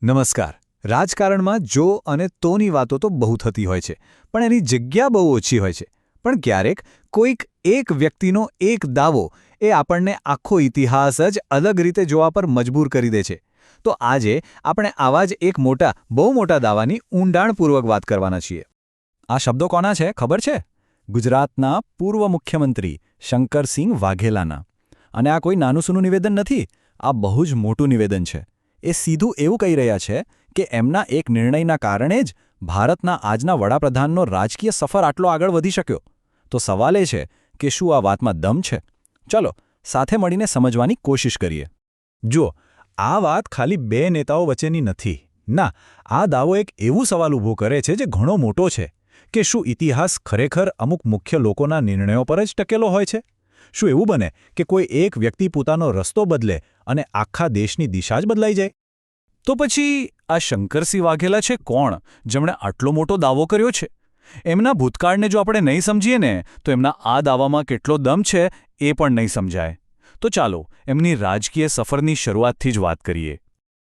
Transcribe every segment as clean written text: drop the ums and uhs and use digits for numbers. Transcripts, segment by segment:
નમસ્કાર. રાજકારણમાં જો અને તોની વાતો તો બહુ થતી હોય છે, પણ એની જગ્યા બહુ ઓછી હોય છે. પણ ક્યારેક કોઈક એક વ્યક્તિનો એક દાવો એ આપણને આખો ઇતિહાસ જ અલગ રીતે જોવા પર મજબૂર કરી દે છે. તો આજે આપણે આવા જ એક બહુ મોટા દાવાની ઊંડાણપૂર્વક વાત કરવાના છીએ. આ શબ્દો કોના છે ખબર છે? ગુજરાતના પૂર્વ મુખ્યમંત્રી શંકરસિંહ વાઘેલાના. અને આ કોઈ નાનું સૂનું નિવેદન નથી, આ બહુ જ મોટું નિવેદન છે. એ સીધું એવું કહી રહ્યા છે કે એમના એક નિર્ણયના કારણે જ ભારતના આજના વડાપ્રધાનનો રાજકીય સફર આટલો આગળ વધી શક્યો. તો સવાલ એ છે કે શું આ વાતમાં દમ છે? ચલો સાથે મળીને સમજવાની કોશિશ કરીએ. જુઓ, આ વાત ખાલી બે નેતાઓ વચ્ચેની નથી. ના, આ દાવો એક એવું સવાલ ઊભો કરે છે જે ઘણો મોટો છે કે શું ઇતિહાસ ખરેખર અમુક મુખ્ય લોકોના નિર્ણયો પર જ ટકેલો હોય છે? શું એવું બને કે કોઈ એક વ્યક્તિ પોતાનો રસ્તો બદલે અને આખા દેશની દિશા જ બદલાઈ જાય? તો પછી આ શંકરસિંહ વાઘેલા છે કોણ, જેમણે આટલો મોટો દાવો કર્યો છે? એમના ભૂતકાળને જો આપણે નહીં સમજીએ ને તો એમના આ દાવામાં કેટલો દમ છે એ પણ નહીં સમજાય. તો ચાલો એમની રાજકીય સફરની શરૂઆતથી જ વાત કરીએ.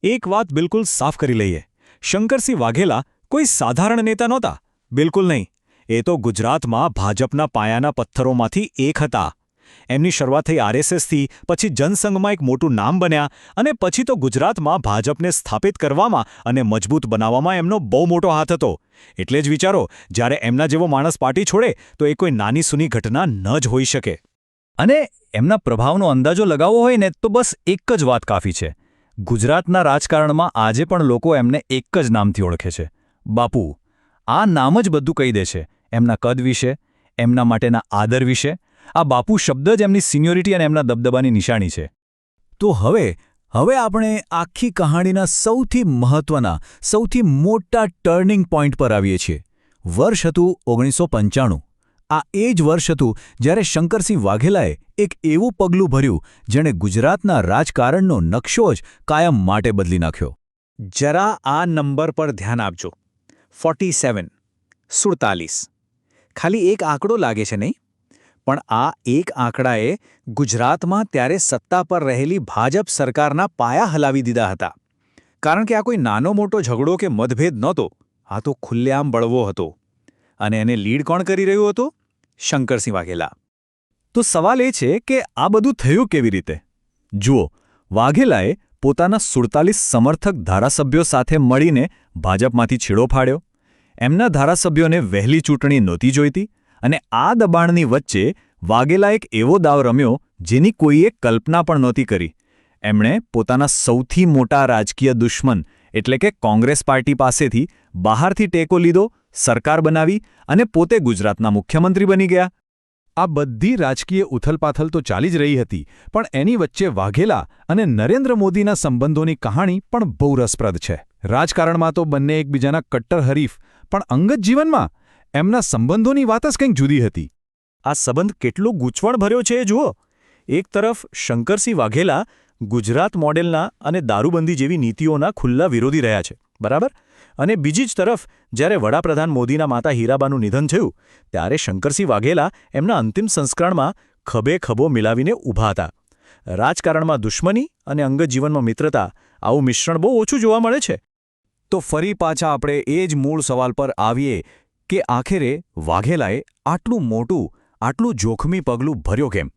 એક વાત બિલકુલ સાફ કરી લઈએ. શંકરસિંહ વાઘેલા કોઈ સાધારણ નેતા નહોતા. બિલકુલ નહીં. એ તો ગુજરાતમાં ભાજપના પાયાના પથ્થરોમાંથી એક હતા. એમની શરૂઆત થઈ આરએસએસથી, પછી જનસંઘમાં એક મોટું નામ બન્યા અને પછી તો ગુજરાતમાં ભાજપને સ્થાપિત કરવામાં અને મજબૂત બનાવવામાં એમનો બહુ મોટો હાથ હતો. એટલે જ વિચારો, જ્યારે એમના જેવો માણસ પાર્ટી છોડે તો એ કોઈ નાની સૂની ઘટના ન જ હોઈ શકે. અને એમના પ્રભાવનો અંદાજો લગાવવો હોય ને તો બસ એક જ વાત કાફી છે. ગુજરાતના રાજકારણમાં આજે પણ લોકો એમને એક જ નામથી ઓળખે છે, બાપુ. આ નામ જ બધું કહી દે છે. એમના કદ વિશે, એમના માટેના આદર વિશે. આ બાપુ શબ્દ જ એમની સિનિયોરિટી અને એમના દબદબાની નિશાની છે. તો હવે આપણે આખી કહાણીના સૌથી મહત્વના, સૌથી મોટા ટર્નિંગ પોઈન્ટ પર આવીએ છીએ. વર્ષ હતું 1995. આ એ જ વર્ષ હતું જ્યારે શંકરસિંહ વાઘેલાએ એક એવું પગલું ભર્યું જેણે ગુજરાતના રાજકારણનો નકશો જ કાયમ માટે બદલી નાખ્યો. જરા આ નંબર પર ધ્યાન આપજો. 47. ખાલી એક આંકડો લાગે છે નહીં? પણ આ એક આંકડાએ ગુજરાતમાં ત્યારે સત્તા પર રહેલી ભાજપ સરકારના પાયા હલાવી દીધા હતા. કારણ કે આ કોઈ નાનો મોટો ઝઘડો કે મતભેદ નહોતો. આ તો ખુલ્લેઆમ બળવો હતો. અને એને લીડ કોણ કરી રહ્યું હતું? શંકરસિંહ વાઘેલા. તો સવાલ એ છે કે આ બધું થયું કેવી રીતે? જુઓ, વાઘેલાએ પોતાના 47 સમર્થક ધારાસભ્યો સાથે મળીને ભાજપમાંથી છેડો ફાડ્યો. એમના ધારાસભ્યોને વહેલી ચૂંટણી નહોતી જોઈતી. અને આ દબાણની વચ્ચે વાઘેલા એક એવો દાવ રમ્યો જેની કોઈએ કલ્પના પણ નહોતી કરી. એમણે પોતાના સૌથી મોટા રાજકીય દુશ્મન એટલે કે કોંગ્રેસ પાર્ટી પાસેથી બહારથી ટેકો લીધો, સરકાર બનાવી અને પોતે ગુજરાતના મુખ્યમંત્રી બની ગયા. આ બધી રાજકીય ઉથલપાથલ તો ચાલી જ રહી હતી, પણ એની વચ્ચે વાઘેલા અને નરેન્દ્ર મોદીના સંબંધોની કહાણી પણ બહુ રસપ્રદ છે. રાજકારણમાં તો બંને એકબીજાના કટ્ટર હરીફ, પણ અંગત જીવનમાં એમના સંબંધોની વાત જ કંઈક જુદી હતી. આ સંબંધ કેટલો ગૂંચવણભર્યો છે એ જુઓ. એક તરફ શંકરસિંહ વાઘેલા ગુજરાત મોડેલના અને દારૂબંધી જેવી નીતિઓના ખુલ્લા વિરોધી રહ્યા છે, બરાબર? અને બીજી જ તરફ જ્યારે વડાપ્રધાન મોદીના માતા હીરાબાનું નિધન થયું ત્યારે શંકરસિંહ વાઘેલા એમના અંતિમ સંસ્કરણમાં ખભે ખભો મિલાવીને ઊભા હતા. રાજકારણમાં દુશ્મની અને અંગત જીવનમાં મિત્રતા, આવું મિશ્રણ બહુ ઓછું જોવા મળે છે. તો ફરી પાછા આપણે એ જ મૂળ સવાલ પર આવીએ કે આખરે વાઘેલાએ આટલું મોટું, આટલું જોખમી પગલું ભર્યો કેમ?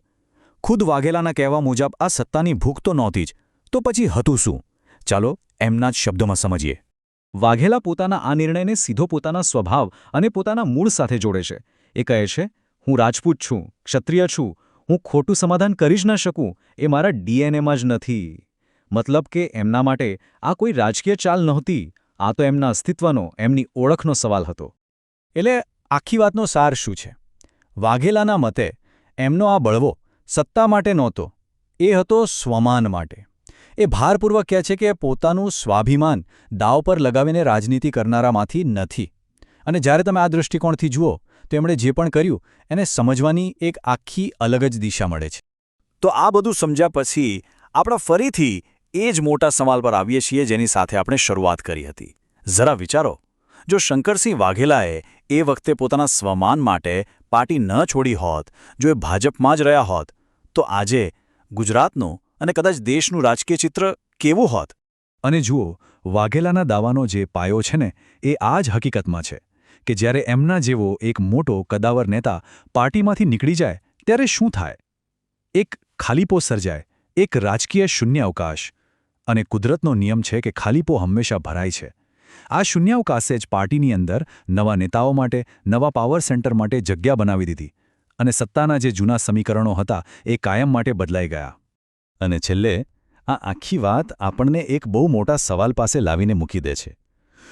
ખુદ વાઘેલાના કહેવા મુજબ આ સત્તાની ભૂખ તો નહોતી જ. તો પછી હતું શું? ચાલો એમના જ શબ્દોમાં સમજીએ. વાઘેલા પોતાના આ નિર્ણયને સીધો પોતાના સ્વભાવ અને પોતાના મૂળ સાથે જોડે છે. એ કહે છે, હું રાજપૂત છું, ક્ષત્રિય છું, હું ખોટું સમાધાન કરી જ ન શકું, એ મારા ડીએનએમાં જ નથી. મતલબ કે એમના માટે આ કોઈ રાજકીય ચાલ નહોતી, આ તો એમના અસ્તિત્વનો, એમની ઓળખનો સવાલ હતો. એટલે આખી વાતનો સાર શું છે? વાઘેલાના મતે એમનો આ બળવો સત્તા માટે નહોતો, એ હતો સ્વમાન માટે. એ ભારપૂર્વક કહે છે કે પોતાનું સ્વાભિમાન દાવ પર લગાવીને રાજનીતિ કરનારામાંથી નથી. અને જ્યારે તમે આ દૃષ્ટિકોણથી જુઓ તો એમણે જે પણ કર્યું એને સમજવાની એક આખી અલગ જ દિશા મળે છે. તો આ બધું સમજ્યા પછી આપણે ફરીથી એ જ મોટા સવાલ પર આવીએ છીએ જેની સાથે આપણે શરૂઆત કરી હતી. જરા વિચારો, જો શંકરસિંહ વાઘેલાએ એ વખતે પોતાના સ્વમાન માટે પાર્ટી ન છોડી હોત, જો એ ભાજપમાં જ રહ્યા હોત, તો આજે ગુજરાતનું અને કદાચ દેશનું રાજકીય ચિત્ર કેવું હોત? અને જુઓ, વાઘેલાના દાવાનો જે પાયો છે ને એ આ જ હકીકતમાં છે કે જ્યારે એમના જેવો એક મોટો કદાવર નેતા પાર્ટીમાંથી નીકળી જાય ત્યારે શું થાય? એક ખાલીપો સર્જાય, એક રાજકીય શૂન્યાવકાશ. અને કુદરતનો નિયમ છે કે ખાલીપો હંમેશા ભરાય છે. આ શૂન્યાવકાશે જ પાર્ટીની અંદર નવા નેતાઓ માટે, નવા પાવર સેન્ટર માટે જગ્યા બનાવી દીધી અને સત્તાના જે જૂના સમીકરણો હતા એ કાયમ માટે બદલાઈ ગયા. અને છેલ્લે આ આખી વાત આપણને એક બહુ મોટા સવાલ પાસે લાવીને મૂકી દે છે.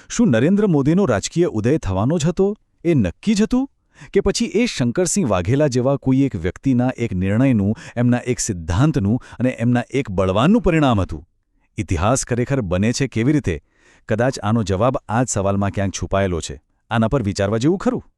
શું નરેન્દ્ર મોદીનો રાજકીય ઉદય થવાનો જ હતો એ નક્કી જ હતું? કે પછી એ શંકરસિંહ વાઘેલા જેવા કોઈ એક વ્યક્તિના એક નિર્ણયનું, એમના એક સિદ્ધાંતનું અને એમના એક બળવાનનું પરિણામ હતું? ઇતિહાસ ખરેખર બને છે કેવી રીતે? કદાચ આનો જવાબ આ જ સવાલમાં ક્યાંક છુપાયેલો છે. આના પર વિચારવા જેવું ખરું.